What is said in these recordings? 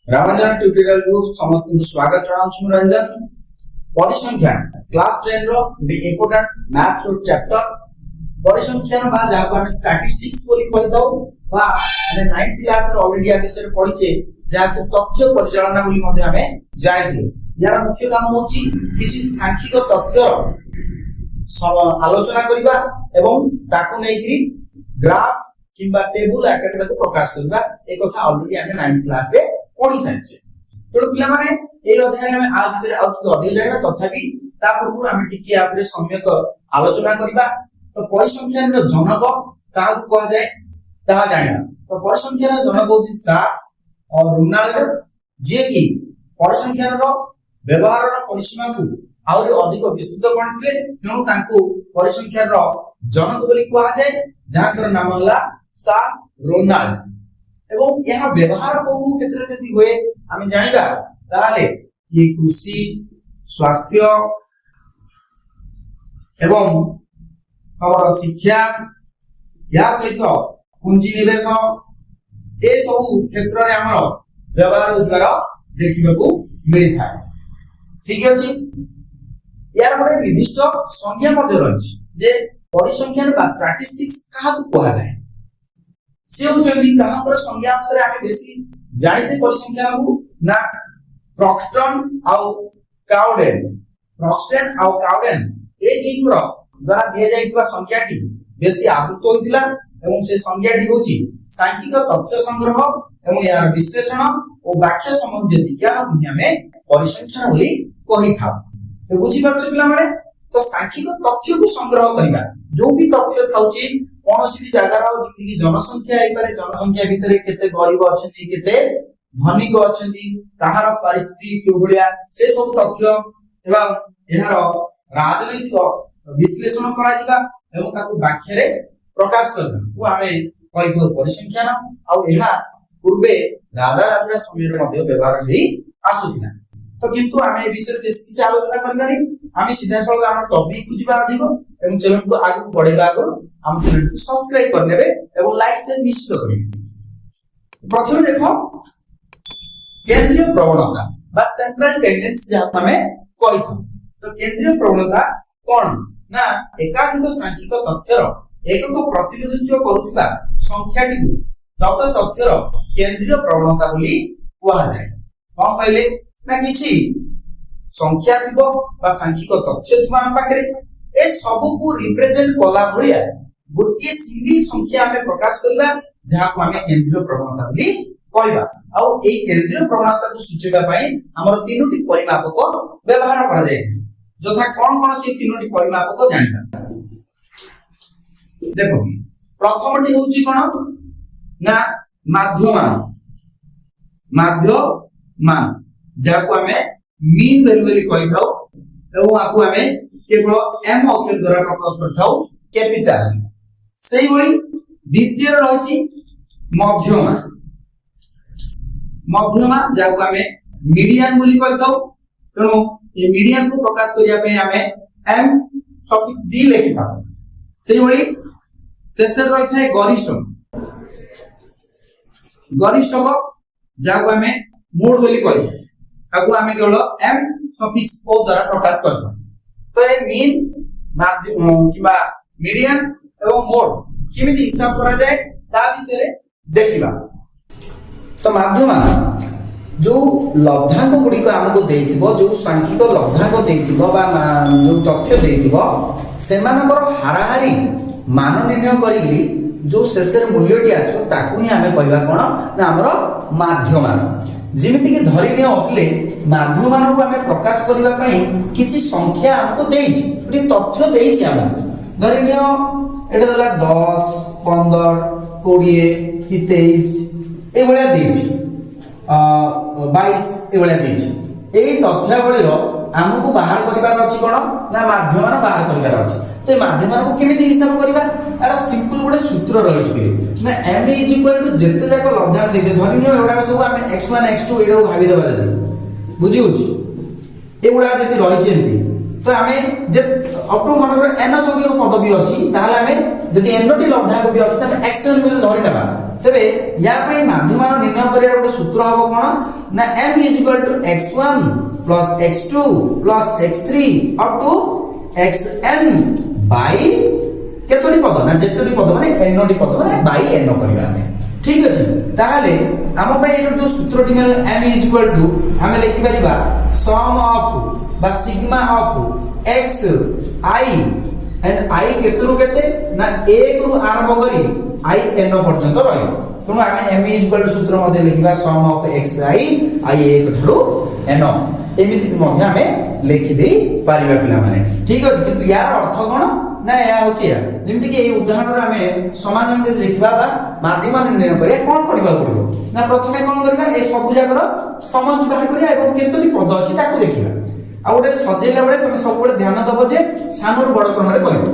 रामांजन tutorial को समस्त को स्वागत जनाऊँ रंजन परिसंख्यान क्लास 10 रो इम्पोर्टेंट मैथ्स रो चैप्टर परिसंख्यान बा जाको हम स्टैटिस्टिक्स बोली कहताउ बा हम 9th क्लास रे ऑलरेडी आ विषय पढिचे जाके तथ्य परिचालना बोली मध्ये हमें जायथिले यार मुख्य काम होची किछि सांख्यिक तथ्य आलोचना करिबा एवं ताकू नेकरी ग्राफ किंबा टेबल आकार को प्रकाश करबा ए कथा ऑलरेडी हम 9th क्लास रे पढि साइछे तो पिला माने ए अध्याय में आ विषय अधिक जानिबा तथापि ता पूर्व हम टिके आपरे सम्यक आलोचना करिबा तो परिसंख्यान रो जनक काहा को जाय ताहा जानिबा तो परिसंख्यान रो जनक होची सा और रोनाल्ड जे कि परिसंख्यान रो व्यवहार रो परिसीमा को आउरी अधिक विस्तृत करथिले तेणु तांको परिसंख्यान रो जनक बोली कुआ जाय जाकर नाम होला सा रोनाल्ड एवं यह व्यवहार को क्षेत्र जति होए हम जानिबा ताले ये कृषि स्वास्थ्य एवं हमर शिक्षा या सहित पूंजी निवेश ए सब क्षेत्र रे हमर व्यवहार द्वारा देखिबा को मिलि थाए ठीक अछि यार बडे निर्दिष्ट संज्ञा मध्ये रहछि जे परिसंख्यान बा स्टैटिस्टिक्स कहा को कहा जाय से होचंदी कहा पर संज्ञा अनुसार आमे बेसी जानि छे परिसंख्यान को ना प्रॉक्स्टन आउ काउडेन ए दिन रो द्वारा दिया जाइतबा संख्याटी बेसी आवृत होइतिला एवं से संज्ञाटी होची सांख्यिक तथ्य संग्रह एवं यार विश्लेषण और व्याख्या संबंधी विज्ञान को हमें परिसंख्यान बोली कहि था तो बुझी पाछो पिला माने तो सांख्यिक तथ्य को संग्रह करिबा जो भी तथ्य थाउची कोनोसी भी जगह रो जेति कि जनसंख्या आइ पारे जनसंख्या भितरे केते गरीब अछंती केते धनिक अछंती ताहार परिस्थिति केबुलिया से सब तथ्य एवं एहार राजनीतिक विश्लेषण करा जिबा एवं ताको व्याख्या रे प्रकाश करबा वो हमें कहिथो परिसंख्यान आ एहा पूर्वे राजा राजा समय रे मध्ये व्यवहार होई आसुथिला तो किंतु हमें विषय बेसी किछ आलोचना करबानी हमें सीधा सळग हम टॉपिक बुझिबा अधिक एवं चैनल को आगे बढ़ेबा आगो हम चैनल को सब्सक्राइब करनेबे एवं लाइक शेयर निश्चित करिबे प्रथम देखो केंद्रीय प्रवणता बा सेंट्रल टेंडेंसी जहा हमें कहिथो तो केंद्रीय प्रवणता कोन ना एकाधिक सांख्यिक तथ्यर एकक प्रतिनिधित्व करूथिबा संख्याटी तत तथ्यर केंद्रीय प्रवणता बोली कुआ जाय कोन कहले ना किछि संख्या थिबो बा सांख्यिक तथ्य थिबा हम पाखरे ए सब को रिप्रेजेंट कला भलिया गोटे सिंगल संख्या हमें प्रकाश करबा जहा को हमें केंद्रीय प्रवणता बोली कहबा आ ए केंद्रीय प्रवणता को सूचेबा पई हमर तीनोटी परिमापक व्यवहार करा जाय जथा कोन से तीनोटी परिमापक जानिबा देखो प्रथमटी होची कोन ना माध्यमान जहा को हमें मीन वैल्यू बोली कहि थाउ एवं आकु हमें केवल एम अक्षर द्वारा प्रकाश करथाउ कैपिटल सेही बोली द्वितीय रहिछि मध्यमा जाको हमें मीडियन बोली कहथाउ तेणु ए मीडियन को प्रकाश करिया पे हमें एम सफिक्स डी लिखिथा सेही बोली शेषे रहि थाए गरिष्ठ जाको हमें मोड बोली कहथाउ आकु हमें केवल एम सफिक्स ओ द्वारा प्रकाश करथाउ तो ए मीन किबा मीडियन एवं मोड किमिति हिसाब करा जाए ता विषय देखिबा तो माध्यम जो लब्धांक गुडी को हमको देइथिबो जो सांख्यिक लब्धांक देइथिबो बा जो तथ्य देइथिबो सेमानकर हाराहारी मान निर्णय करिगरी जो शेषर मूल्यटी आसो ताकू ही हमें कहबा कोन ना हमरो माध्यम जिमिति कि धरिनिय अटले माध्यमान को हमें प्रकाश करबा पई किछि संख्या हमको देइछि पुरी तथ्य देइछि हम धरिनिय एटा दला 10 15 20 कि 23 ए भलिया देइछि 22 ए भलिया देइछि एई तथ्यावली रो हमको बाहर करबार अछि कोन ना माध्यमान बाहर करबार अछि तो माध्यमान को केमिति हिसाब करबा आर सिंपल गोटे सूत्र रहिछि कि ना m = जेते जाक लब्धांक देते धरिनिय एडा सब हम x1 x2 एडा भाबी देबा जदी बुझी होछि एगुडा जदी रहिछि एंती तो हमें जे अप टू मनकर n संख्यक पदवी अछि ताहाले हमें जदी n टी लब्धांक भी अछि त हमें x1 मिल धरि नेबा तेबे या पई माध्यमान निर्णय करिया गोटे सूत्र हबो कोन ना m = x1 + x2 + x3 up to xn by केतोडी पद ना जेतोडी पद माने nटी पद माने बाय n करबा हम ठीक अछि ताहाले हम पई एतो जो सूत्रटी मिल m = हम लिखि परिबा सम ऑफ बा sigma of x i and i केतरु केते ना 1 रु आरंभ करी i n पर्यंत रही तेणु आम m सूत्र मध्य लिखा सम ऑफ xi i 1 ठू n एमिति मध्य आमे लिखि दे पारिबा पिला माने ठीक अछि किंतु यार अर्थ कोन ना या होची या जेमिति कि ए उदाहरण रे आमे समाधान जे लिखबा बा माध्यम निर्णय करिया कोन करबा पड़िबो ना प्रथमे कोन करबा ए सब जाकर समस्त बाहर करिया एवं केतोटी पद अछि ताको देखिबा आ ओटे सजेला बेले तुम सब बेले ध्यान दबो जे सानर बड़ क्रम रे करबो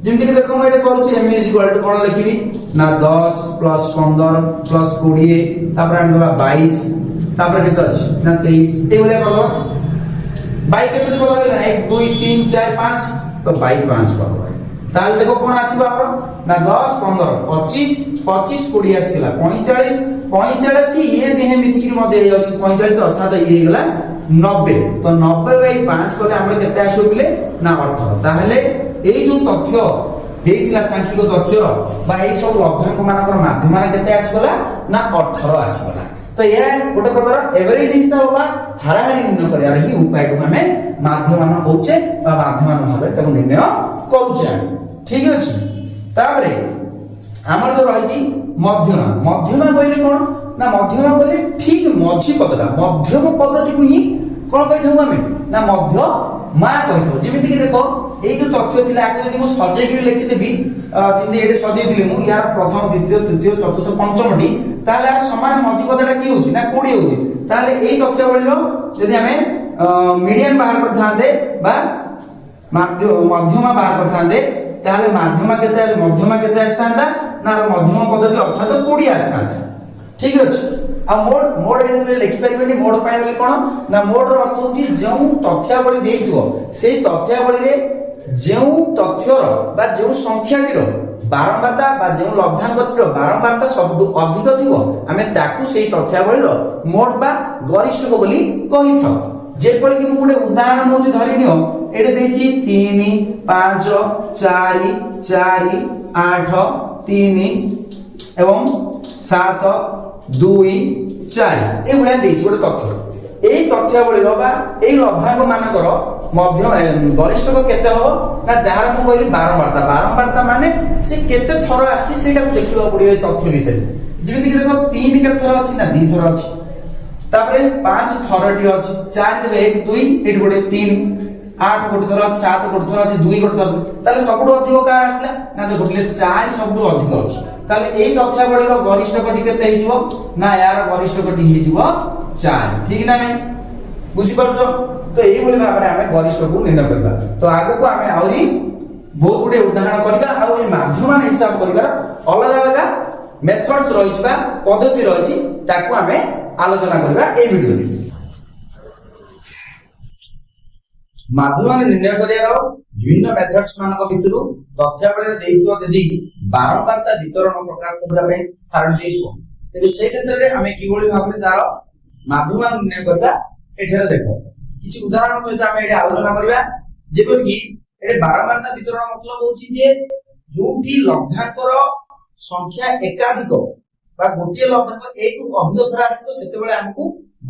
जेमिति कि देखो म एटे करूची m = कोन लिखिबी ना 10 + 15 + 20 तापर हम दबा 22 तापर केते अछि ना 23 ए बेले करबो 22 केते पद रहला 1 2 3 4 5 तो 22 5 करबो ताल देखो कोन आसीबा हमर ना 10 15 25 25 20 आसीला 45 45 ये देहे मिस्किर मधे 45 अर्थात ये गेला 90 तो 90/5 कले हमर केते आसीबो बिले ना 18 ताहले एई जो तथ्य देइतिला सांख्यिक तथ्य बा एई सब लब्धांक मानकर माध्यम माने केते आसीबला ना 18 आसीबला तो ये गोटे प्रकार एवरेज हिसाब बा हाराहारी निर्णय करिया रे ही उपाय को हमें माध्यम मान होचे बा माध्यम मान भाबे तब निर्णय करूचे ठीक अछि ताबरे हमर जो रहिछि मध्यमा कइले कोन ना मध्यमा कइले ठीक मझी पदटा मध्यम पदटी को ही कोन कहि थाउ हमें ना मध्य मा कहि थाउ जेमिति कि देखो এই যে তথ্য ছিল আগে যদি মু সজেই করে লিখি দেবি কিন্তু এটি সজেই দিলি মু ইয়ার প্রথম দ্বিতীয় তৃতীয় চতুর্থ পঞ্চমটি তাহলে আর সমান মঝি পদটা কি হচ্ছে না 20 হচ্ছে তাহলে এই তথ্য বলিলো যদি আমি মিডিয়ান বাহার করথান্তে বা মধ্যমা বাহার করথান্তে তাহলে মধ্যমা কেতে আসতান্তা না মধ্যম পদটি অর্থাৎ 20 আসতান্তা ঠিক আছে आ मोड एने लिखि परिबेनी मोड पाए बोली कोन ना मोड रो अर्थ होची जेउ तथ्यावली देइथिबो सेही तथ्यावली रे जेउ तथ्यर बा जेउ संख्याटीर बारंबारता बा जेउ लब्धांकटीर बारंबारता सबटु अधिक थिबो हमें ताकू सेही तथ्यावली रो मोड बा गरिष्ठक बोली कहि थाउ जे पर कि मुडे उदाहरण मु जे धरि नियो एडे देछि 3 5 4 4 8 3 एवं 7 2 4 ए भलिया देछि गोटे तथ्य एई तथ्यावली रो बा एई लब्धांक मानकर मध्य गरिष्ठक केते हो ना जहार मु कहली बारंबारता माने से केते थरो आछि सेटा को देखिबा पड़िबे तथ्य भीतर जेमिति कि देखो 3 केते थरो अछि ना 2 थरो अछि तापरे 5 थरोटी अछि 4 देखो 1 2 एट गोटे 3 8 गोटे थरो अछि 7 गोटे थरो अछि 2 गोटे थरो ताले सबटु अधिक का आसला ना देखो 4 सबटु अधिक अछि ताले एई तथ्यावली रो गरिष्ठकटी केते हिजिवो ना यार गरिष्ठकटी हिजिवो 4 ठीक ना मैं बुझी परछो तो एई बोली भाबरे हमें गरिष्ठ को निर्णय करबा तो आगो को हमें आउरी बहुत गुडे उदाहरण करबा आ ए माध्यमान हिसाब करबार अलग अलग मेथड्स रहिबा पद्धति रहिछि ताको हमें आलोचना करबा ए वीडियो रे माध्यमान निर्णय करियार विभिन्न मेथड्स मानक भितरु तथ्यावली देइछो यदि बारंबारता वितरण प्रकाश करबा पे सारण देइछो तबे से क्षेत्र रे हमें किबोली भाबरे तार माध्यमान निर्णय करबा एठारे देखो किछि उदाहरण सहित हमें एठी आलोचना करबा जेपर कि एटे बारंबारता वितरण मतलब होछि जे जोठी लब्धांकर संख्या एकाधिक बा गोटिए लब्धांक एक अधिक थरा आसीबो सेते बेले हमकु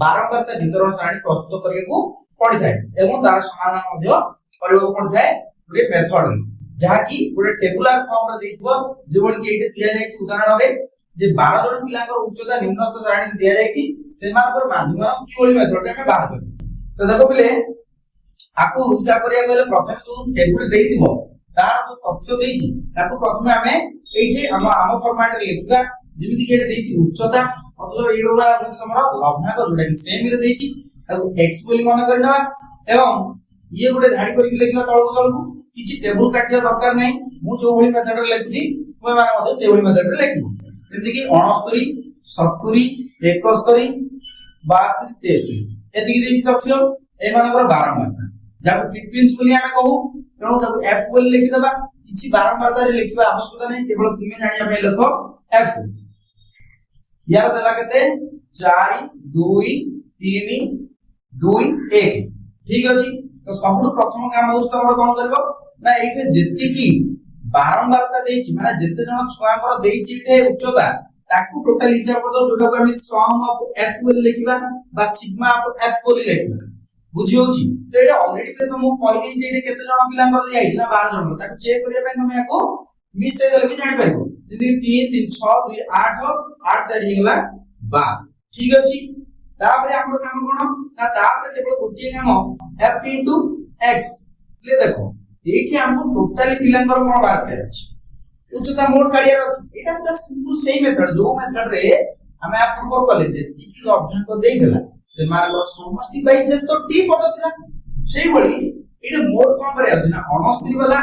बारंबारता वितरण सारणी प्रस्तुत करियेकु पड़ी थाए एवं तार समाधान मध्य करबाकु पड़ी थाए गोटे मेथड जहा कि गोटे टेबुलर फॉर्म रे देइथबो जेबोल कि एटे दिया जायछि उदाहरण रे जे 12 जन पिलांकर उच्चता निम्नस्थ सारणी दिया जायछि सेमानकर माध्यम कि ओली मेथड रे हम बाहर करबो तो देखो पिले आकु हिसाब करिया गले प्रथम जो टेबुल देइथिबो तार जो तथ्य देइछि ताकु प्रथमे हमें एठी हम फॉर्मेट रे लिखबा जेमिति कि एटे देइछि उच्चता मतलब एडोगा होछि तमरा लब्धांक जोटा कि सेम रे देइछि ताकु x बोली माने करना एवं ये गोटे धाडी करि लिखला तळको किछि टेबुल काटिया दरकार नै मु जो होई मेथड रे लिखि ओय माने मते से होई मेथड रे लिखिबो जेमिति कि 69 70 71 62 63 एतिकी देइछि तथ्य ए मानकर बारंबारता जाको फ्रीक्वेंसी बोली हमें कहू तेणु ताको f बोली लिखि दबा किछि बारंबारता रे लिखिबा आवश्यकता नै केवल तुमे जानिया पे लिखो f यार देला केते 4 2 3 2 1 ठीक अछि। तो सबु प्रथम काम हो तमर कोन करबो ना एठे जेति की बारंबारता देछि माने जेते जण छुआ कर देछि एठे उच्चता ताकू टोटल हिसाब कर दो जोटा को हम सम ऑफ एफ बोली लिखिबा बा सिग्मा ऑफ एफ बोली लिखिबा बुझी होछि। तो एटा ऑलरेडी पे तुमको कहि दै जे एठे केते जण पिला कर दिया आइछि ना 12 जण ताकू चेक करिया पे तुम याको मिस से भी जानि परबो यदि 3 3 6 2 8 8 4 हेगला 12 ठीक अछि। तापरे हमर काम कोन ना तापरे केवल गोटिए काम f into x ले देखो एठी हमको टोटली पिलांकर कोन बात कर अछि उच्चता मोड काढियार अछि एटा पूरा सिंपल सेही मेथड जो मेथड रे हमें आ पूर्व कॉलेज जेति की लब्धांक देई देला से मानलो समष्टि बाई जे तो टी पद थिला सेही भली एटा मोड कोन करे अछि ना 69 वाला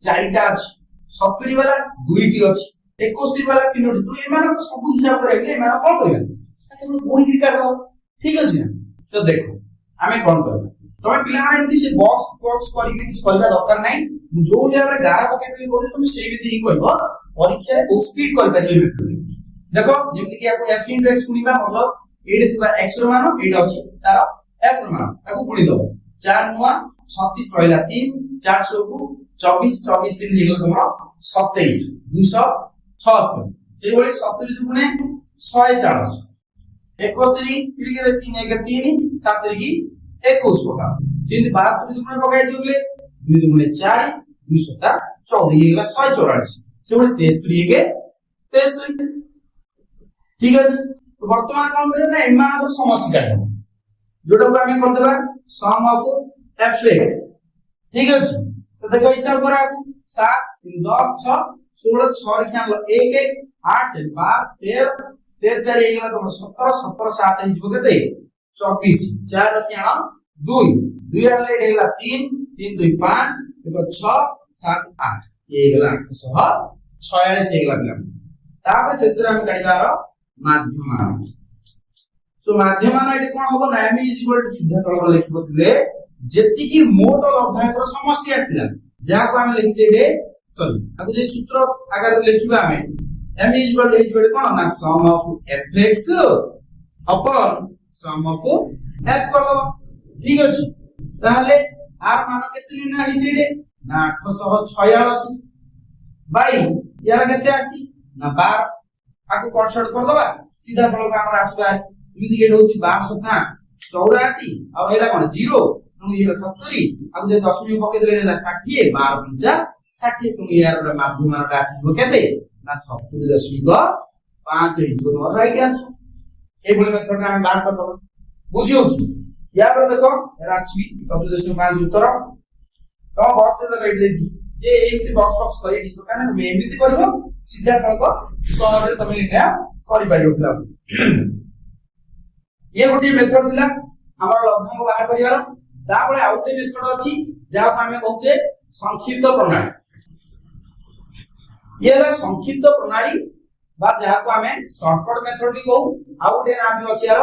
4टा अछि 70 वाला 2टी अछि 71 वाला 3टी तो एमान को सब हिसाब करे एमान कोन करिया केवल कोई काढो ठीक अछि ना। तो देखो हमें कोन करबा तमे पिला माने एंती से बॉक्स बॉक्स करी कि किछ करबा दरकार नै जो लेवल गारा पके पे बोले तुम सेही विधि ही करबो परीक्षा रे बहुत स्पीड कर परिबे मेथड देखो जेमति कि आपको f * x गुणीबा मतलब एडे थिबा x रो मान एडे अछि तार f रो मान ताको गुणी दो 4 नुवा 36 रहला 3 400 को 24 24 3 हेगल तमरो 27 276 सेही बोली 70 गुणे 140 61 3 के 3 1 3 7 की 21 पका सिंध 72 दुगुणे पकाई दिबले 2 दुगुणे 4 2 7 14 ये गला 184 से बोले 63 के 63 ठीक है। तो वर्तमान कोन करे ना एमा को समष्टि काढो जोटा को हमें कर देबा सम ऑफ fx ठीक है। तो देखो हिसाब करा 7 3 10 6 16 6 रखिया 1 1 8 12 13 13 4 हेगला तुम 17 17 7 हिजबो केते 24 4 रखिया 2 2 आले हेगला 3 3 2 5 देखो 6 7 8 ये हेगला 846 हेगला पिला तापर शेषरे हम काढिबार माध्यमान सो माध्यमान एटी कोन होबो ना m = सीधा सळग लिखिबोतले जेति की मोट लब्धांकर समष्टि आस्तिला जा को हम लिखि जेडे सॉरी आगु जे सूत्र आगर लिखिबा हमें m = कोन ना sum of fx upon sum of f करबो ठीक अछि। ताहले r मान केते ना हि जेडे ना 886 बाई यार केते आसी ना 12 आको कॉन्सर्ट कर दबा सीधा सळग हमर आसबा यदि के होची 12 ना 84 और एला कोन 0 तुम ये 70 आको जे 10 में पके देले ना 60 12 50 60 तुम यार माध्यम रा आसी केते ना 70.5 जो नो राइट आंसर ए बोले मेथड हम बात कर दबो बुझियो या पर देखो राष्ट्रीय 70.5 उत्तर तो बॉक्स से लगा देछि ये एमती बॉक्स करी दिस कारण हम एमती करबो सीधा सळग सहरे तमे निर्णय करि पारियो पिला ये गोटी मेथड थिला हमर लब्धांक बाहर करिवार तापरे आउटे मेथड अछि जहा हमें कहउचे संक्षिप्त प्रणाली ये ला संक्षिप्त प्रणाली बा जहा को हमें शॉर्टकट मेथड भी कहू आउटे नाम भी अछि यार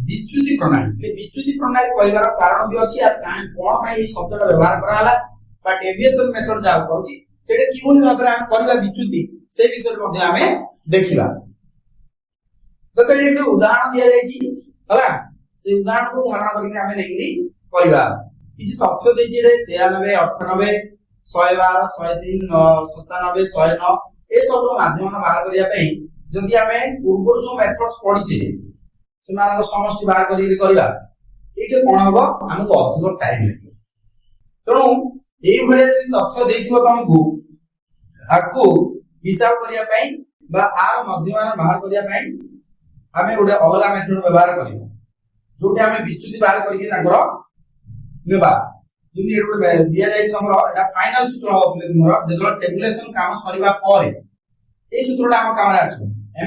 विच्युति प्रणाली ए विच्युति प्रणाली कहबार कारण भी अछि यार काहे कोन भाई ई शब्दटा व्यवहार कराला बा डेविएशन मेथड जा कहउची सेटा किबोनी भाबरे हम करबा विच्युति से विषय मध्ये हमें देखिबा। तो कहीं एक उदाहरण दिया जाय छी हला से उदाहरण को धारणा करिके हमें लेकिरी करबा किछ तथ्य दे छी 93 98 112 103 97 109 ए सब माध्यम बाहर करिया पई जदि हमें पूर्व जो मेथड्स पढी छी से मानक समष्टि बाहर करिके करबा एटे कोन होबो हमको अधिक टाइम लागो तणु एई भले जदि तथ्य देइथिबो तुमको आकु हिसाब करिया पई बा आर मध्यमान बाहर करिया पई हमें गोटे अलग मेथड व्यवहार करियो जोटे हमें विच्युति बाहर करिके नागर नेबा जदि एटा दिया जाय हमरो एटा फाइनल सूत्र हो बोले हमरो जेतो टेबुलेशन काम सरीबा पर ए सूत्रटा हम काम रे आसो m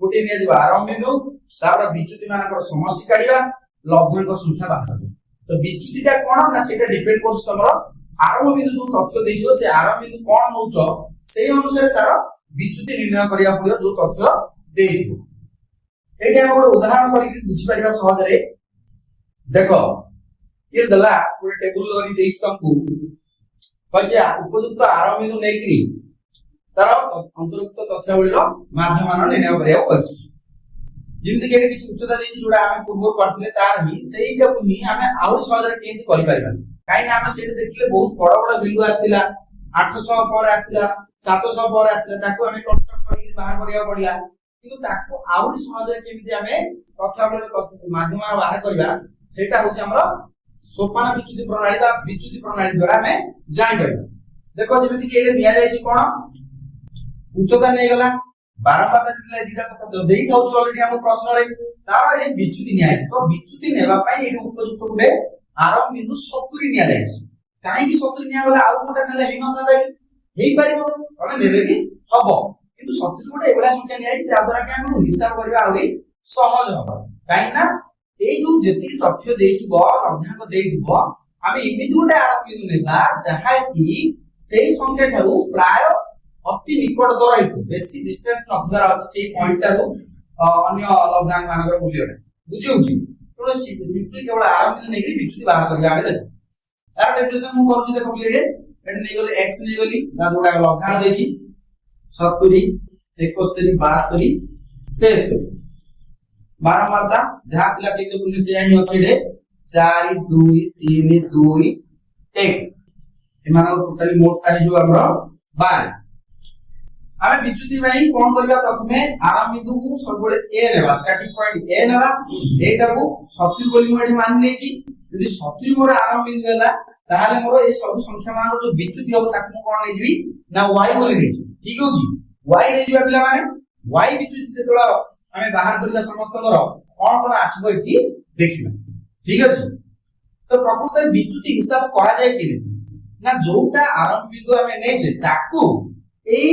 गोटे निया जिबा आरंभ बिंदु तापर विच्युति मानकर समष्टि काढिबा लब्धांक संख्या बाहर करबा। तो विच्युतिटा कोन ना सेटा डिपेंड करछ हमरो आरंभ बिंदु जो तथ्य देइयो से आरंभ बिंदु कोन नउचो सेही अनुसार तार विच्युति निर्णय करिया पड़ियो जो तथ्य देइथिबो। एठी हम ଗୋଟେ उदाहरण करी बुझि परिबा सहज रे देखो ये दला पूरे टेबल करी देइछ हमकु कजे उपयुक्त आरंभ बिंदु नेकरी ତାର ଅନ୍ତର୍ଭୁକ୍ତ ତଥ୍ୟାବଳୀର ମାଧ୍ୟମାନ ନିର୍ଣ୍ଣୟ କରିବାକୁ କହିଛି। ଯେମିତି କି ଏଠି କିଛି ଉଚ୍ଚତା ଦେଇଛି ଯୋଉଟା ଆମେ ପୂର୍ବରୁ କରିଥିଲେ ତାର ହିଁ ସେଇଟାକୁ ହିଁ ଆମେ ଆହୁରି ସହଜରେ କେମିତି କରିପାରିବା, କାହିଁକି ନା ଆମେ ସେଇଟା ଦେଖିଲେ ବହୁତ ବଡ ବଡ ଭ୍ୟାଲୁ ଆସିଥିଲା, 800 ପରେ ଆସିଥିଲା, 700 ପରେ ଆସିଥିଲା, ତାକୁ ଆମେ କନଷ୍ଟ୍ରକ୍ଟ କରିକି ବାହାର କରିବାକୁ ପଡିଲା। କିନ୍ତୁ ତାକୁ ଆହୁରି ସହଜରେ କେମିତି ଆମେ ତଥ୍ୟାବଳୀର ମାଧ୍ୟମ ବାହାର କରିବା ସେଇଟା ହଉଛି ଆମର ସୋପାନ ବିଚ୍ୟୁତି ପ୍ରଣାଳୀ ବା ବିଚ୍ୟୁତି ପ୍ରଣାଳୀ ଦ୍ୱାରା ଆମେ ଜାଣିପାରିବା। ଦେଖ ଯେମିତି କି ଏଠି ଦିଆଯାଇଛି କଣ ଉଚ୍ଚତା ନେଇଗଲା, ବାରମ୍ବାର ଦିଟା କଥା ଦେଇଥାଉଛି ଅଲରେଡି ଆମ ପ୍ରଶ୍ନରେ, ତାର ଏଠି ବିଚ୍ୟୁତି ନିଆଯାଇଛି। ତ ବିଚ୍ୟୁତି ନେବା ପାଇଁ ଏଠି ଉପଯୁକ୍ତ ଗୋଟେ ଆରମ୍ଭ ବିନ୍ଦୁ 70 ନିଆଯାଇଛି। କାହିଁକି 70 ନିଆଗଲା? ଆଉ ଗୋଟେ ନେଲେ ହେଇନଥାନ୍ତା କି? ହେଇପାରିବ, ତମେ ନେଲେ ବି ହବ, କିନ୍ତୁ 70 ଗୋଟେ ଏଭଳିଆ ସଂଖ୍ୟା ନିଆଯାଇଛି ଯାହା ଦ୍ୱାରା କି ଆମକୁ ହିସାବ କରିବା ଆହୁରି ସହଜ ହବ। କାହିଁକି ନା ଏଇ ଯୋଉ ଯେତିକି ତଥ୍ୟ ଦେଇଥିବ ଲଭ୍ୟାଙ୍କ ଦେଇଥିବ ଆମେ ଏମିତି ଗୋଟେ ଆରମ୍ଭ ବିନ୍ଦୁ ନେବା ଯାହାକି ସେଇ ସଂଖ୍ୟା ଠାରୁ ପ୍ରାୟ ଅତି ନିକଟତର ହେଇଥିବ, ବେଶୀ ଡିଷ୍ଟାନ୍ସ ନଥିବାର ଅଛି ସେଇ ପଏଣ୍ଟ ଠାରୁ ଅନ୍ୟ ଲଭ୍ୟାଙ୍କ ମାନଙ୍କର ମୂଲ୍ୟଟା। ବୁଝି ହଉଛି? ତେଣୁ ସିମ୍ପଲି କେବଳ ଆରମ୍ଭ ବିନ୍ଦୁ ନେଇକି ବିଚ୍ୟୁତି ବାହାର କରିବା। ଆମେ ଦେଖ ତାର ଡେଫିନେସନ ମୁଁ କରୁଛି, ଦେଖ ପ୍ଲେଟ୍ ଏଠି ନେଇଗଲି x ନେଇଗଲି ନା ଯୋଉଟା ଲଭ୍ୟାଙ୍କ ଦେଇଛି 70 71 72 73 ବାରମ୍ବାରତା ଯାହା ଥିଲା ସେଇଟା ପୁଣି ସେଇଆ ହିଁ ଅଛି ଏଠି 4 2 3 2 1 ଏମାନଙ୍କ ଟୋଟାଲି ମୋଟଟା ହେଇଯିବ ଆମର 12। ଆମେ ବିଚ୍ୟୁତି ପାଇଁ କଣ କରିବା? ପ୍ରଥମେ ଆରମ୍ଭ ବିନ୍ଦୁକୁ ସବୁବେଳେ a ନେବା, ଷ୍ଟାର୍ଟିଂ ପଏଣ୍ଟ a ନେବା। ଏଇଟାକୁ 70 ବୋଲି ମୁଁ ଏଠି ମାନି ନେଇଛି। ଯଦି 70 ମୋର ଆରମ୍ଭ ବିନ୍ଦୁ ହେଲା ତାହେଲେ ମୋର এই ସବୁ ସଂଖ୍ୟା ମାନଙ୍କର ଯୋଉ ବିଚ୍ୟୁତି ହବ ତାକୁ ମୁଁ କଣ ନେଇଯିବି ନା y ବୋଲି ନେଇଯିବି। ଠିକ ହଉଛି? y ନେଇଯିବା ପିଲାମାନେ। y ବିଚ୍ୟୁତି ଯେତେବେଳେ ଆମେ ବାହାର କରିବା ସମସ୍ତଙ୍କର କଣ କଣ ଆସିବ ଏଠି ଦେଖିବା। ଠିକ ଅଛି? ତ ପ୍ରକୃତରେ ବିଚ୍ୟୁତି ହିସାବ କରାଯାଏ କେମିତି ନା ଯୋଉଟା ଆରମ୍ଭ ବିନ୍ଦୁ ଆମେ ନେଇଛେ ତାକୁ ଏଇ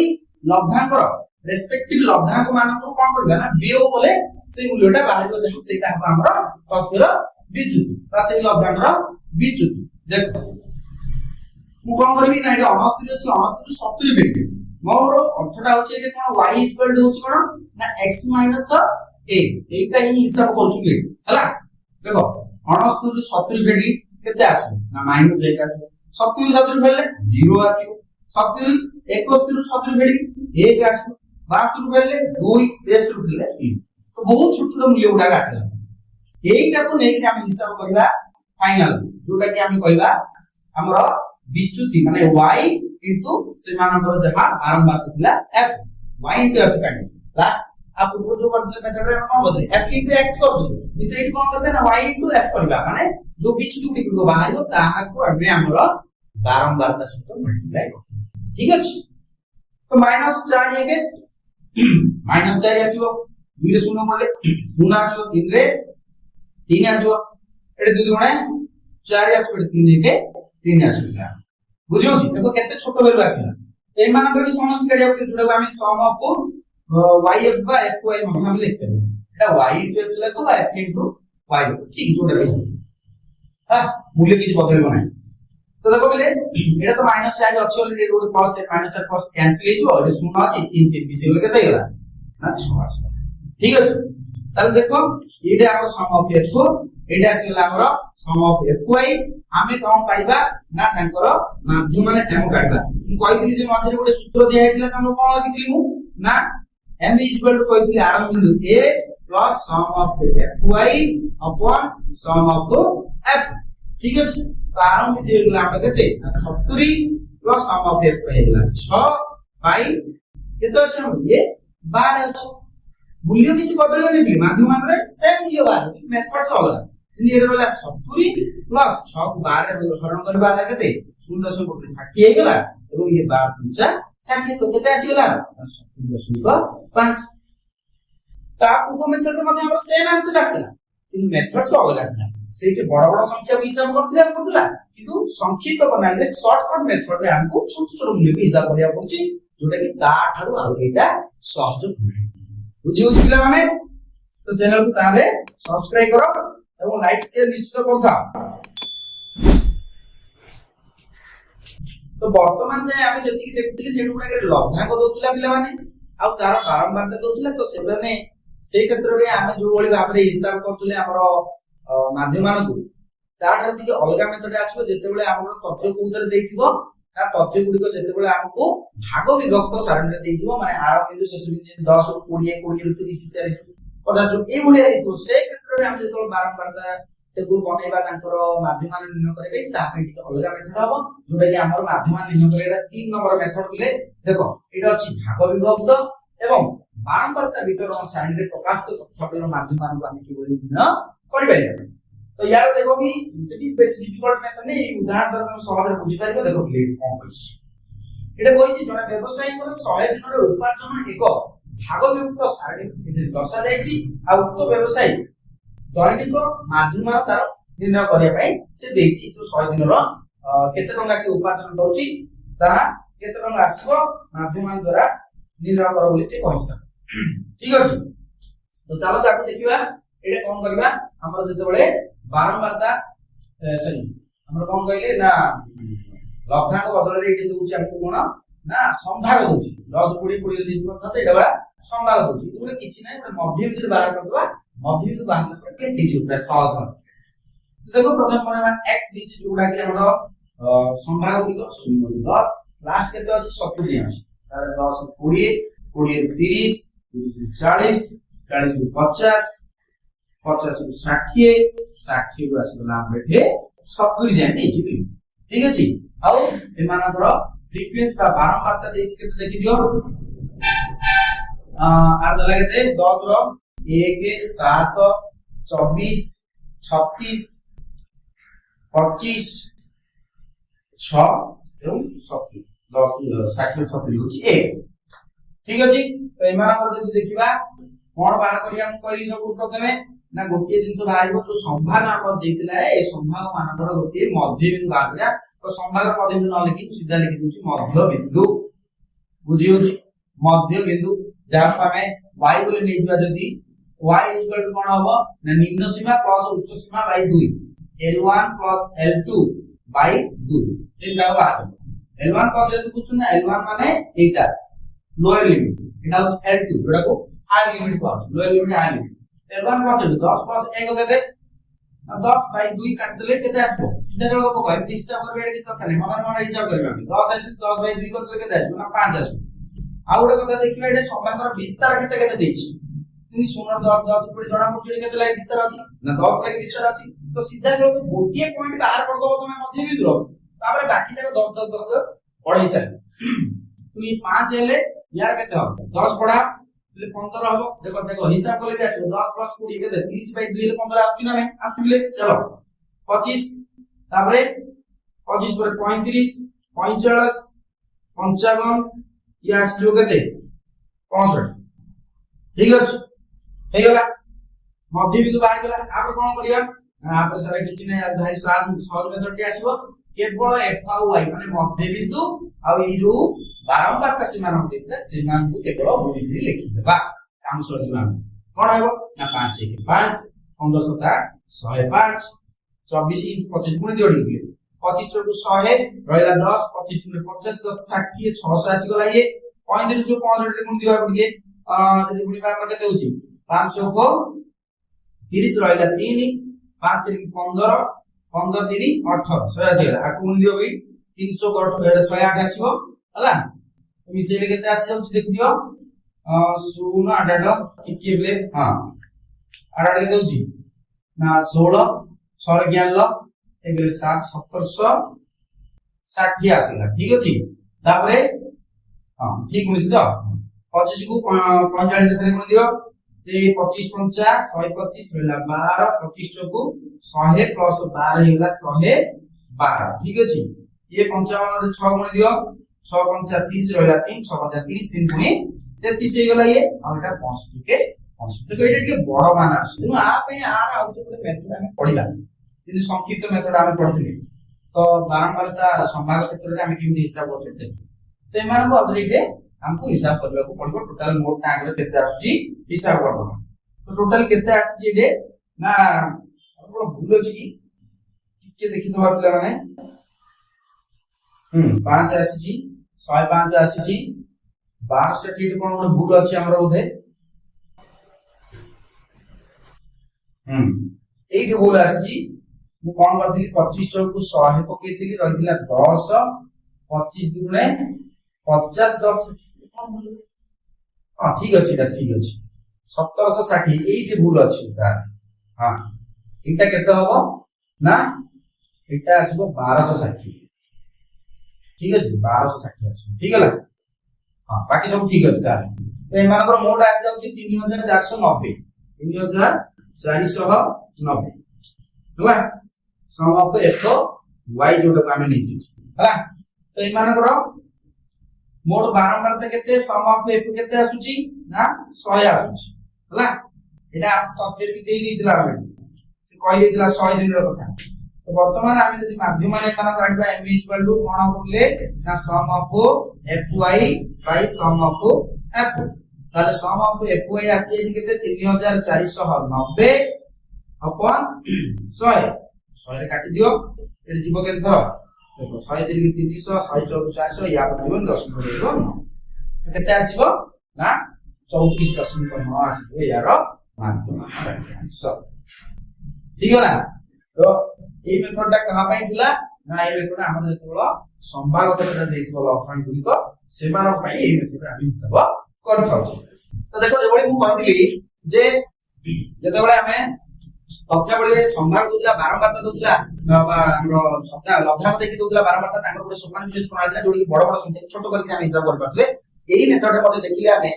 ଲବ୍ଧାଙ୍କର ରେସ୍ପେକ୍ଟିଭ ଲବ୍ଧାଙ୍କ ମାନଙ୍କର କଣ କରିବା ନା ବିୟୋଗ କଲେ ସେଇ ମୂଲ୍ୟଟା ବାହାରିବ, ଯାହା ସେଇଟା ହବ ଆମର ତଥ୍ୟର ବିଚ୍ୟୁତି ବା ସେଇ ଲବ୍ଧାଙ୍କର ବିଚ୍ୟୁତି। ଦେଖ ମୁଁ କଣ କରିବି ନା ଏଠି 69 ଅଛି, 69 ରୁ 70 ଫେରିବି। ମୋର ଅର୍ଥଟା ହଉଛି ଏଠି କଣ y ଇକ୍ୱାଲ ଟୁ ହଉଛି କଣ ନା x ମାଇନସ a, এইটা ହିଁ ହିସାବ କରୁଛୁ ଏଠି ହେଲା। ଦେଖ 69 ରୁ 70 ଫେରିଲି କେତେ ଆସିବ ନା ମାଇନସ 8 ଆସିବ। 70 ରୁ 70 ଫେରିଲେ 0 ଆସିବ। 70 ରୁ 71 ରୁ 70 ଫେରିଲି 1 ଆସିବ। 72 ରୁ ଫେରିଲେ 2, 63 ରୁ ଫେରିଲେ 3। ତ ବହୁତ ଛୋଟ ଛୋଟ ମୂଲ୍ୟ ଗୁଡାକ ଆସିଲା। এইটাକୁ ନେଇକି ଆମେ ହିସାବ କରିବା फाइनल जोटा कि हम कहबा हमरो विच्युति माने y इनटू सेमानकर जहा आरंभ थिला f y इनटू f काढ लास्ट आप पूर्व जो करथिले मेथड रे हम बदले f इनटू x कर दो इतरेटी कोन करबे ना y इनटू f करबा माने जो विच्युति गुडी को बाहर ताहा को हम हमरो बारंबारता सहित मल्टीप्लाई करते। ठीक अछि? तो -4 ये के -4 आसीबो 2 रे 0 बोले 0 आसीबो 3 रे 3 आसीबो एटे 2 गुणे 4 आसीबो 3 के 3 आसीबो। बुझियो छी देखो केते छोट वैल्यू आसीला ए मान पर समस्त काढिया जोडा हम सम ऑफ yf बा fy मध्ये हम लिखते हैं एटा y इनटू f लिखो बा f इनटू y ठीक जोडा भी हां मूल्य किछ बदलबो नाही। तो देखो बोले एटा तो -4 अछि ऑलरेडी रोड प्लस -4 प्लस कैंसिल हे जो ए 0 अछि 3 के बीच बोले केते गेला ना 6 आसी। ठीक अछि? ताले देखो एटा हमर सम ऑफ f एटा आसीला हमर सम ऑफ fy आमे कोन काढिबा ना तांकर माध्यम माने हम काढिबा मु कहितली जे मझरे गोटे सूत्र दिया हेतिला हम कोन लिखितली मु ना m इक्वल टू कहितली आरंभ बिंदु a plus sum of fy upon sum of f। ठीक अछि? तो आरंभ बिंदु हेगला हम केते 70 प्लस सम ऑफ fy हेगला 6 बाय केते अछि हम ये 12 अछि। मूल्य किछ बदल नै बिली माध्यम मान रे सेम मूल्य बार मेथड से अलग इनी एडर वाला 70 प्लस 6 को 12 रे हरण करबा ला केते 0.60 हे गेला एवं ये 12 5 60 तो केते आसी गेला 70.5। ता पूर्व मेथड रे मध्ये हमर सेम आंसर आसला इन मेथड से अलग था सेटे बड़ बड़ संख्या को हिसाब करथिला पड़थला किंतु संक्षिप्त बनाले शॉर्टकट मेथड रे हमको छोट छोट मूल्य को हिसाब करिया पड़छि जोटा कि ता ठारू आ एटा सहज बुझियो पिला माने। तो चैनल को ताले सब्सक्राइब करो एवं लाइक शेयर निश्चित करथा। तो वर्तमान जे आमे जति देखुथिले सेटु गुडा के लब्धांक दोतुला पिला माने आ तार बारंबारता दोतुला तो सेबने सेई क्षेत्र रे आमे जो बळी भाबरे हिसाब करथुले हमरो माध्यमान को ताठार टिके अलगा मेथड आसीबो जेते बेले हमरो तथ्य कोउतरे देथिबो ना तथ्य गुड़िक जिते आमको भाग विभक्त सारणी देइथिबो माने आरंभ बिंदु शेष बिंदु 10 ରୁ 20 20 ରୁ 30 40 50 এই ভলিয়া দেইथिबो से क्षेत्र में हम जेतो बारंबारता टेबुल बनेबा तांकर माध्यम निर्णय करबे ता पे टिके अलगा मेथड हबो जोटा कि हमर माध्यम निर्णय करेला 3 नंबर मेथड बिले देखो एटा अछि भाग विभक्त एवं बारंबारता वितरण सारणी रे प्रकाशित तथ्यर माध्यम को हम कि बोली न करबे तो यार देखो भी इट बेस डिफिकल्ट मेथड ने उदाहरण द्वारा हम सहज बुझी पारिबो देखो लेट कोन होइछ एटा कोइ जने व्यवसायी को 100 दिन रे उपार्जन एक भाग विभक्त सारणी एटे दर्शा जायछि आ उक्त व्यवसायी दैनिक माध्यम तार निर्णय करिया पई से देछि तो 100 दिन रो केते टंका से उपार्जन करछि ता केते टंका आसीबो माध्यम द्वारा निर्णय कर बोली से कहछि ठीक अछि तो चलो ताको देखिबा एटे कोन करबा हमर जते बेले बारंबारता सॉरी हमर कोन कहले ना लब्धांक बदल रे एटे दोछि हमको कोन ना संभाग दोछि 10 20 20 20 मतलब एटा संभाग दोछि तुमरे किछि नै मध्य बिंदु बाहर करदबा मध्य बिंदु बाहर कर के दिजो पूरा सहज हो देखो प्रथम परेमा x दिछि जोडा कि हमर संभाग गुडिक 0 ରୁ 10 लास्ट केते अछि 70 अछि तार 10 ରୁ 20 20 ରୁ 30 30 ରୁ 40 40 ରୁ 50 50 ରୁ 60 60 ରୁ आसीला बेठे 70 जाय दिछि ठीक अछि आ एमानकर फ्रीक्वेंसी बा बारंबारता देछि केते देखि दियो आर दलागते 10 रो 1 7 24 36 25 6 एवं 70 10 60 70 होची 1 ठीक अछि तो एमानकर जदि देखिबा कोन बाहर करिया हम कहली सब प्रथमे ना गोटे जिंस बाहरिबो तो संभाग हम देतिला ए संभाग मानकर गोटे मध्य बिंदु बाहरिया तो संभाग मध्य बिंदु न लिखि सीधा लिखि दूची मध्य बिंदु बुझी होची मध्य बिंदु जहां हमें y बोले नेजिबा जदि y इक्वल टू कोन हबो ना निम्न सीमा प्लस उच्च सीमा bye 2 l1 plus l2 bye 2 एटा बाहर l1 प्लस l2 कुछ ना l1 माने एटा लोअर लिमिट एटा होच l2 एटा को हायर लिमिट को lower limit higher limit l1 plus l2 10 plus 1 देते 10 बाय 2 काट देले केते आसबो सीधा जगह को कहै हिसाब करबे एटा दरकार नै मन हिसाब करबा 10 आसी 10 बाय 2 करले केते आसबो ना 5 आसबो आ गोटे कथा देखिबा एटा संभागर विस्तार केते केते देछि नि 0 10 10 ऊपर जणा मुठी केते लाइ विस्तार अछि ना 10 लाइ विस्तार अछि तो सीधा जगह गोटिए पॉइंट बाहर कर दबो तमे मध्य बिंदु तापर बाकी जगह 10 10 10 बढ़ै चल तू ये 5 हेले यार केते हो 10 बढ़ा ले 15 हबो देखो देखो हिसाब करले भी आसबो 10 प्लस 20 केते 30 बाय 2 ले 15 आछि ना नै आसिबले चलो 25 तापरे 25 पर 35 45 55 ये आसलो केते 65 ठीक अछि हे गला मध्य बिंदु बाहर गेला आप कोन करिया आप सारा किछि नै आधार सहज मेथड के आसीबो केवल f और y माने मध्य बिंदु आ ए जो बारंबारता सीमा न देथिला सीमा को केवल बुझि लिखि देबा काम सरजुआ कोन हेबो ना 5 1 5 15 7 105 24 25 गुण दियो डिग्री 25 चोटू 100 रहला 10 25 गुण 50 10 60 600 आसी गला ये 35 जो 65 रे गुण दिवा गुडिए जदी गुणी बा केते होची 500 को 30 रहला 3 5 3 15 15 3 18 180 गला आ गुण दियो भी 300 को 108 आसीबो हला तुम सेले केते आसी जाउची देख दियो 0 8 टिके बेले हां 8 केते होची ना 16 6 ज्ञान ल एगले 7 1700 60 आसीला ठीक अछि तापरे हां ठीक गुणी तो 25 को 45 रे गुण दियो ते 25 50 125 रहला 12 25 को 100 प्लस 12 हेला 112 ठीक अछि ये 55 रे 6 गुण दियो 6 5 30 रहला 3 6 5 30 3 गुणी 33 हे गला ये आ एटा 65 के 65 तो एटा के बड़ मान आछ आ पे आर आउट से मेथड हम पढिबा यदि संक्षिप्त मेथड हम पढिथिले तो बारंबारता संभाग क्षेत्र रे हम केमि हिसाब करते तो एमान को अतिरिक्त हमको हिसाब करबा को पड़िबो टोटल मोड टाइम रे केते आछि हिसाब करबो तो टोटल केते आछि जे ना भूल अछि कि के देखि दबा पिला माने 5 आछि 105 आछि 12 से टीट कोन भूल अछि हमर बोधे एठी भूल आछि मु कोन करथि 25 को 100 पकेथिली रहिथिला 10 25 दुगुणे 50 10 हां ठीक अछि, एटा ठीक अछि 1760 एठी भूल अछि ता हां एटा केते हबो ना एटा आसीबो 1260 ठीक अछि 1260 अछि ठीक हला हां बाकी सब ठीक अछि ता तो एमानकर मोड आसी जाउची 3490 3490 हला सम ऑफ f y जोटा को हमें नीचे हला तो एमानकर मोड बारंबार ते केते सम ऑफ f केते आसुची ना 100 आसुची हला एटा आप तथ्य भी देई दितला हम से कहि दितला 100 दिन रो कथा तो वर्तमान आमे जदी माध्यम माने माना काढबा m इक्वल टू कोन बोलले ना sum of fy by sum of f ताले सम ऑफ fy आसी जे केते 3490 अपन 100 100 रे काटी दियो एटी जीव केन थर देखो 100 3 300 100 400 या पर जीवन 10 पड़ेगो तो केते आसीबो ना 34.9 आसीबो यार माध्यम आंसर ठीक है ना तो এই মেথডটা কাহা পাই থিলা না এই মেথড আমাদের কেবল সম্ভাগত যেটা দেইছিল লক্ষণ গুলিক সেমানক পাই এই মেথড আমি হিসাব করথাউছি তো দেখো যেবಳಿ মু কইতিলি যে যেতেবেলে আমি তথ্য বলে সম্ভাগ দুলা বারম্বার দুলা আমরা সপ্তাহ লব্ধাঙ্ক দেখি দুলা বারম্বার তাঙ্কর পুরো সমান বিজয় প্রণালী ଥିଲା जोड़ी বড় বড় সংখ্যা ছোট করে আমি হিসাব করতে পারলে এই মেথডের মধ্যে দেখিলে আমি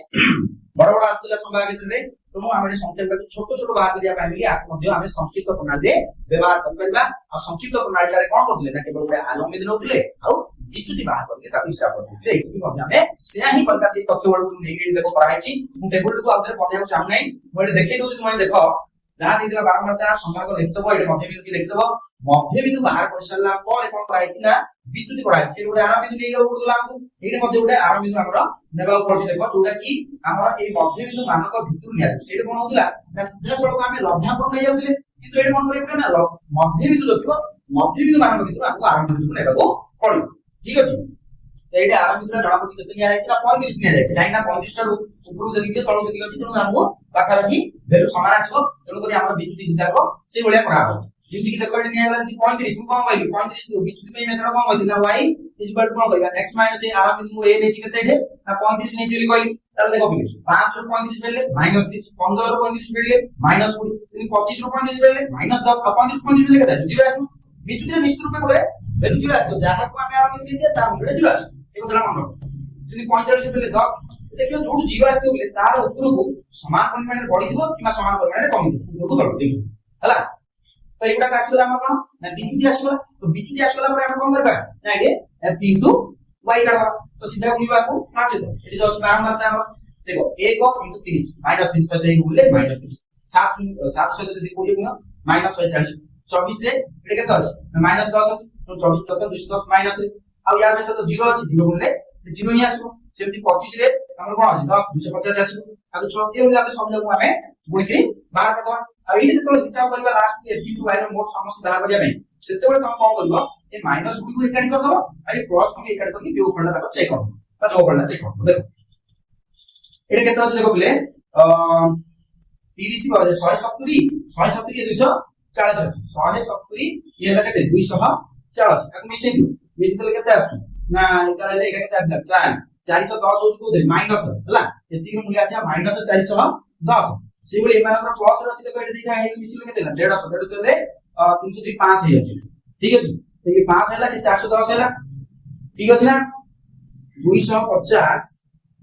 বড় বড় আসলে সম্ভাগ ক্ষেত্রে तो आमे संख्या छोट छोट बात करिया पाइली आ मध्य आमे संक्षिप्त प्रणाली व्यवहार कर परबा आ संक्षिप्त प्रणाली रे कोन करथिले ना केवल बडे आजमी दिन होथिले आ बिचुती बाहर करके ता हिसाब करथिले एठी मध्य आमे सेया ही प्रकार से तथ्य वर्ग नेगेटिव देखो कराइछि मु टेबल को आउथरे पढिया चाहू नै मु एटे देखै दोछि तुम देखो जहां दिला बारंबार तार संभाग लिख दबो एटे मध्य बिंदु लिख दबो मध्य बिंदु बाहर कर सरला पर कोन कराइछि ना बिचुती कराइछि से बडे आराम बिंदु नै गयो पडला हमकु एटे मध्य बडे आराम बिंदु हमरा नेबा पड़छि देखो जोटा कि हमरा ए मध्य बिंदु मानक भितर निया सेटे कोन होतला ना सीधा सड़क आमे लब्धांक नै जाउथिले किंतु एटे कोन करिबो ना मध्य बिंदु जथिबो मध्य बिंदु मानक भितर हमकु आराम बिंदु नेबाको पड़िबो ठीक अछि एटा आराम बिंदु जणा पड़छि केते निया जायछि ना 35 निया जायछि लाइन ना 35 टा ऊपर जदि के तळ जदि अछि तणु हमकु पाखा रखी भेलु समान आसीबो तणु करी हमरा बिचुटी सीधा को से भलिया कराबो जेंति कि देखो एटा निया गला 35 मु कोन कहली 35 बिचुटी पे मेथड कोन कहली ना y इक्वल टू कोन कहली x माइनस a आराम बिंदु a नेछि केते एठे ना 35 नेछि बोली कहली ताले देखो बिले 5 रो 35 बेले माइनस 30 15 रो 35 बेले माइनस 20 यदि 25 रो 35 बेले माइनस 10 35 बेले केते जीरो आसो बिचुटी निश्चित रूपे करे बेले जीरो आसो जहा को आमे आराम बिंदु जे ता बेले जीरो आसो एको दला मन यदि 45 बेले 10 देखियो जोड जीरो आसतो बेले तार ऊपर को समान परिमाण रे बढ़िथिबो किमा समान परिमाण रे कमिथिबो ऊपर को देखि हला तो एटा आसीला हम कोन ना बिचुटी आसीला तो बिचुटी आसीला पर हम कोन करबा ना एटे f * y करबा तो सीधा गुणिबा को ना से एटी जो बारंबार ता हम देखो 1 * 30 - 30 सहित गुणले -30 7 7 सहित यदि 20 गुण -140 24 रे एटे केते अछि -10 अछि तो 24 10 210 माइनस आ या सहित तो 0 अछि 0 गुणले 0 ही आसीबो सेमति 25 रे हमर कोन अछि 10 250 आसीबो आ तो ए उला पे समझ को हमें गुणित्री बाहर करदो आ एटी से तो हिसाब करबा लास्ट के f * y रो मोड समस्त बाहर करिया नै सेते बेले तुम कोन करबो ए माइनस गुडी को एकाडी कर दबो आ ए प्लस को एकाडी करके बियो फलना ताको चेक करबो ता जो फलना चेक करबो देखो एटा केते अछि देखो बिले 30 बाजे 170 170 240 अछि 170 ये लगे 240 ताको मिसै दियो मिसै देले केते आसु ना एटा ले एटा केते आसला 410 होज को दे माइनस हला एती मूल्य आसी माइनस 410 से बोले एमानकर प्लस रे अछि देखो एटा दिखा हे मिसले केते 150 150 रे 302 5 हे अछि ठीक अछि तो ये 5 हैला से 410 हैला ठीक अछि ना 250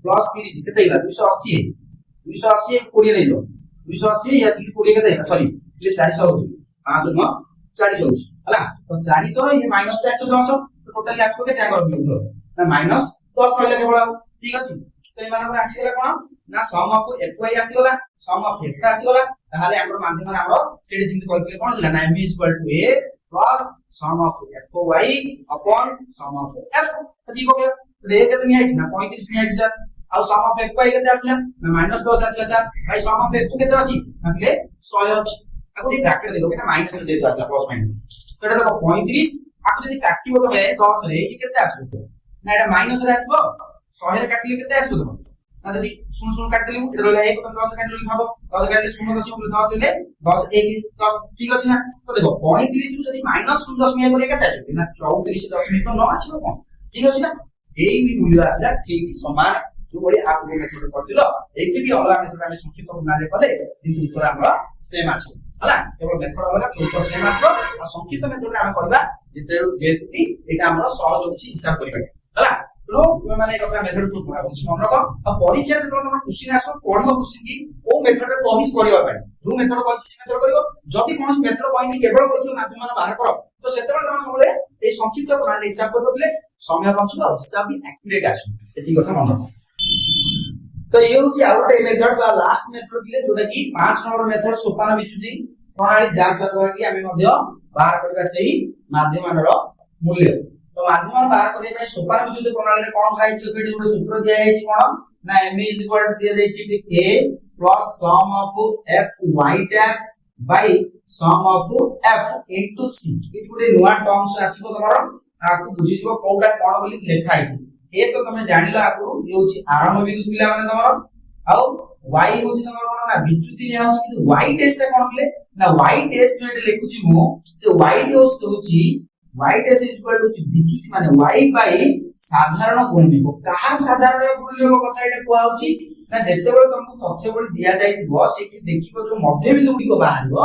प्लस 30 केते हैला 280 280 कोडी नै लो 280 या 20 केते हैला सॉरी ये 400 होछ 5 न 400 होछ हला तो 400 ये माइनस 410 तो टोटली आसको केते आगर बियो ना माइनस 10 कहले केवल ठीक अछि तो एमानकर आसी गेला कोन ना सम ऑफ fy आसी गेला सम ऑफ f आसी गेला ताहाले हमर माध्यम हमर सेडी जिंति कहथिले कोन दिला ना m = a plus sum of fy upon sum of f अथी हो गया तो ये कितनी है ना 35 नहीं है सर और sum of fy केते आसला ना -10 आसला सर भाई sum of f केते अछि नकले 100 अछि आको ये ब्रैकेट देखो केना माइनस जेतो आसला प्लस माइनस तो एटा देखो 35 आको यदि काटिबो तमे 10 रे ये केते आसबो ना एटा माइनस रे आसबो 100 रे काटिले केते आसबो तमे ना यदि 0 0 काटि देली एटा रहला 1 10 काटि भाबो 10 काटले 0 10 ले 10 1 10 ठीक अछि ना तो देखो 35 रु जदि -0.9 केते आसबो ना 34.9 आसबो कोन ঠিক আছে না এই ବି ମୂଲ୍ୟ ଆସିଲା ଠିକ ସମାନ ଯୋଉଭଳି ଆଗରୁ ମେଥଡ କରିଥିଲ ଏଠି ବି ଅଲଗା ମେଥଡ ଆମେ ସଂକ୍ଷିପ୍ତ ପ୍ରଣାଳୀରେ କଲେ କିନ୍ତୁ ଉତ୍ତର ଆମର ସେମ୍ ଆସିବ ହେଲା କେବଳ ମେଥଡ ଅଲଗା ଉତ୍ତର ସେମ୍ ଆସିବ ଆଉ ସଂକ୍ଷିପ୍ତ ମେଥଡରେ ଆମେ କରିବା ଯେହେତୁ କି ଏଇଟା ଆମର ସହଜ ହେଉଛି ହିସାବ କରିବା ହେଲା ତେଣୁ ମାନେ କଥା ମେଥଡ କୁ ମନେ ରଖ ଆଉ ପରୀକ୍ଷାରେ ଯେତେବେଳେ ତମର କ୍ୱେଶ୍ଚିନ୍ ଆସିବ ପଢିବ କ୍ୱେଶ୍ଚିନ୍ କି କୋଉ ମେଥଡରେ କହିଛି କରିବା ପାଇଁ ଯୋଉ ମେଥଡ କହିଛି ସେ ମେଥଡ କରିବ ଯଦି କୌଣସି ମେଥଡ କହିନି କେବଳ କହିଥିବ ମାଧ୍ୟମ ବାହାର କର ତ ସେତେବେଳେ ତମେ ସବୁବେଳେ এই সংক্ষিপ্ত প্রণালী হিসাব করবে বলে সময় বঞ্চিত আর হিসাব भी एक्यूरेट আসবে এটি কথা মনে রাখো তো এই হচ্ছে আর একটা মেথড বা লাস্ট মেথড দিলে যেটা কি 5 নম্বর মেথড সোপান বিচ্যুতি প্রণালী যাচ করা কি আমি মধ্য বাহার করিবা সেই মাধ্যমর মূল্য তো মাধ্যমর বাহার করিবা ପାଇଁ সোপান বিচ্যুতি প্রণালীରେ কোন খাইছে এটি ଗୋଟେ সূত্র দিয়া ହେଇଛି কোন না m দিয়া ଦେଇଛି a plus sum of f y dash by sum of f into c ଏଠି ଗୋଟେ ନୂଆ ଟର୍ମସ୍ ଆସିବ ତମର ଆକୁ ବୁଝିଯିବ କୋଉଟା କୋଣ ବୋଲି ଲେଖା ହେଇଛି ଏ ତ ତମେ ଜାଣିଲ ଆଗରୁ ଏ ହଉଛି ଆରମ୍ଭ ବିନ୍ଦୁ ପିଲା ମାନେ ତମର ଆଉ y ହଉଛି ତମର କୋଣ ନା ବିଚ୍ୟୁତି ନିଆ ହଉଛି କିନ୍ତୁ y ଟେଷ୍ଟ ଟା କୋଣ ପିଲେ ନା y ଟେଷ୍ଟ ଏଠି ଲେଖୁଛି ମୁଁ ସେ y ଟେଷ୍ଟ ହଉଛି y ଟେଷ୍ଟ ଇକ୍ୱାଲ ହଉଛି ବିଚ୍ୟୁତି ମାନେ y by ସାଧାରଣ ଗୁଣନଫଳ କାହାର ସାଧାରଣ ଗୁଣନଫଳ କଥା ଏଟା କୁହା ହଉଛି ନା ଯେତେବେଳେ ତମକୁ ତଥ୍ୟବଳି ଦିଆ ଯାଇଥିବ ସେଠି ଦେଖିବ ଯୋଉ ମଧ୍ୟବିନ୍ଦୁ ଗୁଡ଼ିକ ବାହାରିବ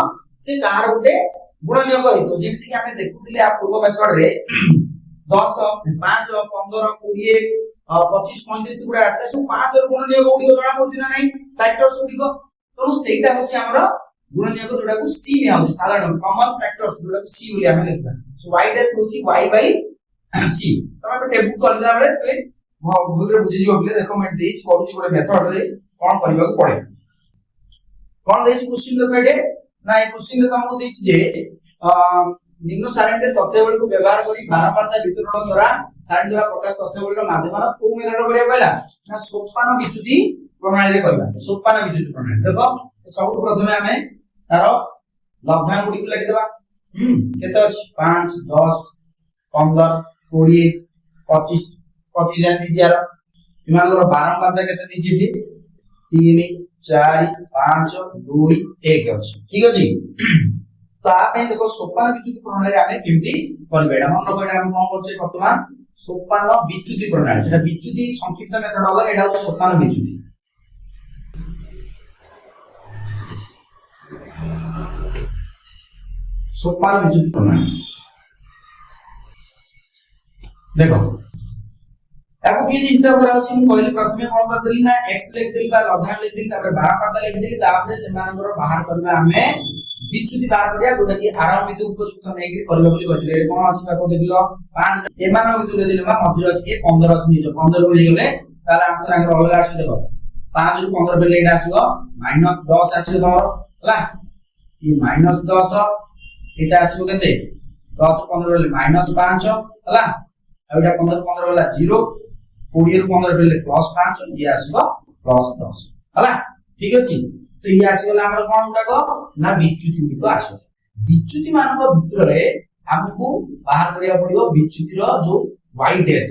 ସେ କାହାର ଗୋଟେ ଗୁଣନଫଳ ହେଇଥିବ ଯେମିତି କି ଆମେ ଦେଖୁଥିଲେ ଆ ପୂର୍ବ ମେଥଡ ରେ 10 5 15 20 25 35 ଗୁଡା ଆସିଲା ସବୁ 5 ର ଗୁଣନଫଳ ଗୁଡ଼ିକ ଜଣା ପଡୁଛି ନା ନାହିଁ ଫ୍ୟାକ୍ଟର୍ସ ଗୁଡ଼ିକ ତେଣୁ ସେଇଟା ହଉଛି ଆମର ଗୁଣନଫଳ ଯୋଉଟାକୁ c ନିଆ ହଉଛି ସାଧାରଣ କମନ ଫ୍ୟାକ୍ଟର୍ସ ଯୋଉଟାକୁ c ବୋଲି ଆମେ ଲେଖିବା ସୋ y ଡ୍ୟାଶ ହଉଛି y by c ତମେ ଏବେ ଟେବୁଲ କରିଲା ବେଳେ ତୁମେ ଭଲରେ ବୁଝିଯିବ ବୋଲି ଦେଖ ମୁଁ ଦେଇଛି କରୁଛି ଗୋଟେ ମେଥଡ ରେ କଣ କରିବାକୁ ପଡେ କଣ ଦେଇଛି କ୍ୱେଶ୍ଚିନ ଦେଖ ଏଠି ନା এই क्वेश्चन ରେ ତମକୁ ଦେଇଛି ଯେ ନିମ୍ନ ସାରଣୀରେ ତଥ୍ୟବଳୀକୁ ବ୍ୟବହାର କରି ବାରମ୍ବାରତା ବିତରଣ ଦ୍ୱାରା ସାରଣୀ ଦ୍ୱାରା ପ୍ରକାଶ ତଥ୍ୟବଳୀର ମାଧ୍ୟମର କୋଉ ମେଥଡ କରିବା କହିଲା ନା ସୋପାନ ବିଚ୍ୟୁତି ପ୍ରଣାଳୀରେ କରିବା ସୋପାନ ବିଚ୍ୟୁତି ପ୍ରଣାଳୀ ଦେଖ ସବୁଠୁ ପ୍ରଥମେ ଆମେ ତାର ଲବ୍ଧାଙ୍କ ଗୁଡ଼ିକୁ ଲେଖିଦେବା କେତେ ଅଛି 5 10 15 20 25 25 ଜାଣି ଦେଇଛି यार ଏମାନଙ୍କର ବାରମ୍ବାରତା କେତେ ଦେଇଛି ଏଠି 3 4 5 2 1 ଅଛି ঠিক ଅଛି तो आप देखो सोपान विच्युति प्रणाली आमे केमती करबे एटा मन रखो एटा हम कोन करछे वर्तमान सोपान विच्युति प्रणाली सेटा विच्युति संक्षिप्त मेथड अलग एटा हो सोपान विच्युति सोपान विच्युति प्रणाली देखो याको की हिसाब करा होछि हम कहले प्रथमे कोन कर देली ना x लिख देली बा लब्धांक लिख देली तापर 12 पाता लिख देली तापर सेमानकर बाहर करबे हमें विच्युति बाहर करिया जोटा कि आरंभ बिंदु उपयुक्त नेगिरी करबा बोली कहले कोन अछि बाको देखिलो 5 एमान बिंदु देली बा मझिर अछि ए 15 अछि निजो 15 बोली गेले ताले आंसर आंगर अलग आसी देखो 5 रु 15 बेले एटा आसीबो -10 आसीबो तमरो हला ई -10 एटा आसीबो केते 10 15 बेले -5 हला आ एटा 15 15 वाला 0 20 रु 15 बेले +5 ये आसीबो +10 हला ठीक अछि तो ये आसीगला हमर कोन उडाको ना विच्युति उडिको आसीबो विच्युति मानको भितरे हमकु बाहर करिया पड़ियो विच्युति रो जो y डैश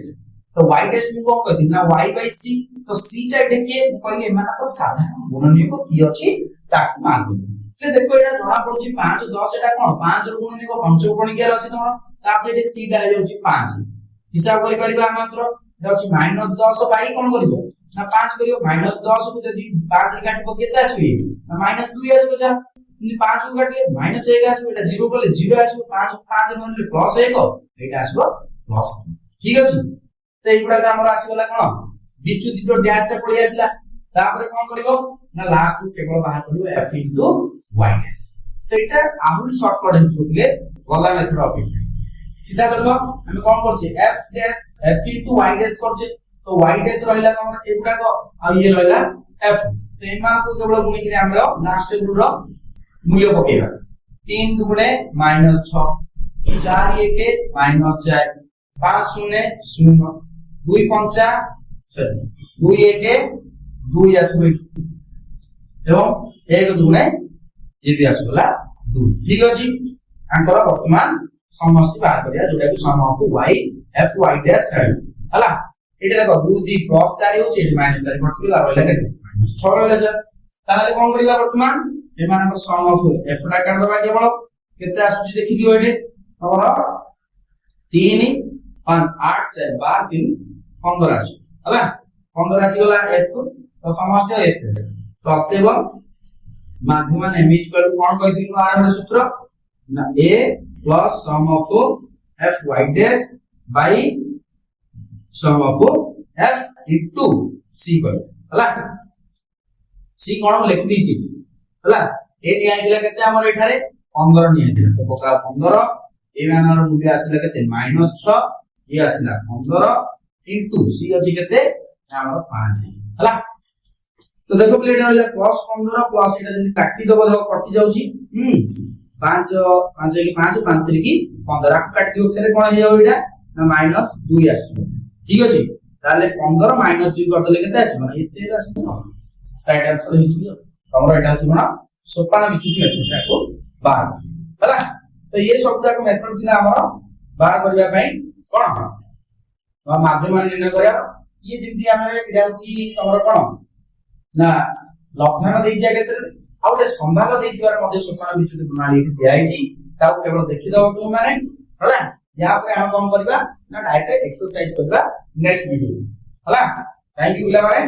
तो y डैश मु को कहथि ना y by c तो c टा देखे कहले मानको साधारण गुणनीय को की अछि ताकु मानबो ले देखो एटा जणा पड़छि 5 10 एटा कोन 5 रो गुणनीय को पंचकोणिका अछि तमरो तापर एटा c टा हे जाउछि 5 हिसाब करि परिबा मात्र एटा अछि -10 बाई कोन करिवो ना 5 करियो -10 को यदि 5 रे काटबो केते आसीबे ना -2 आसीबो जा 5 को काटले -1 आसीबो एटा 0 करले 0 आसीबो 5 5 रे मनले +1 एटा आसीबो प्लस ठीक अछि तो एगुडा का हमर आसीगला कोन विच्युति तो डैश टा पळि आसीला तापर कोन करिवो ना लास्ट को केवल बाहर करिवो f * y डैश तो एटा आहुरी शॉर्टकट हेजो बोले गला मेथड अपेक्षा सीधा देखो हम कोन करछे f dash f * y dash करछे तो y डैश रहिला हमर एगुडा को आ ये रहिला f तो एमान को केवल गुणी कि हमर लास्ट टेबल रो मूल्य पकेबा 3 दुगुणे -6 4 1 -4 5 0 0 2 5 सॉरी 2 1 2 आसबो एवं 1 दुगुणे ये भी आसबला 2 ठीक अछि आंकर वर्तमान समष्टि बाहर करिया जोटा कि sum of y f y dash रहै हला एटा देखो 2 2 +4 होछि एटा -4 पर्टिकुलर रहला केते -6 रहला सर ताले कोन करिबा वर्तमान एमानकर सम ऑफ f टा काट दबा केवल केते आसुछि देखि दियो एटे हमर 3 5 8 4 12 3 15 आसी हला 15 आसी गला f तो समस्त f तो अतएव माध्यम m इक्वल टू कोन कहिथिलु आरंभ सूत्र ना a plus sum of f y dash by sum of f into c कर हला c कोन लिख दीची हला ए निया दिला केते हमर एठारे 15 निया दिला तो पका 15 ए मानर मूल्य आसिला केते -6 ये आसिला 15 इनटू c अछि केते हमर 5 हला तो देखो प्लेट रहला प्लस 15 प्लस एटा जदी काटी दबो देखो कटि जाउची 5 5 की 5 5 3 की 15 काटी दियो फेरे कोन हे जाउ एटा ना -2 आसी ठीक अछि ताले 15 -2 कर देले केते आसी माने 13 आसी राइट आंसर हि दियो हमरा एटा तुमना सोपान विचुति मेथड को बाहर हला तो ये सब जाक मेथड थिला हमर बाहर करिया पई कोन तो माध्यम निर्णय करिया ये जेमति हमरे एटा होची हमर कोन ना लब्धांक देई जाय केते आउटे संभाग देइथिबार मध्ये सोपान विचुति प्रणाली दियाइची ताऊ केवल देखि दव तुम माने हला यहाँ पे हम काम करबा ना डायरेक्ट एक्सरसाइज करबा नेक्स्ट वीडियो हला थैंक यू पिला माने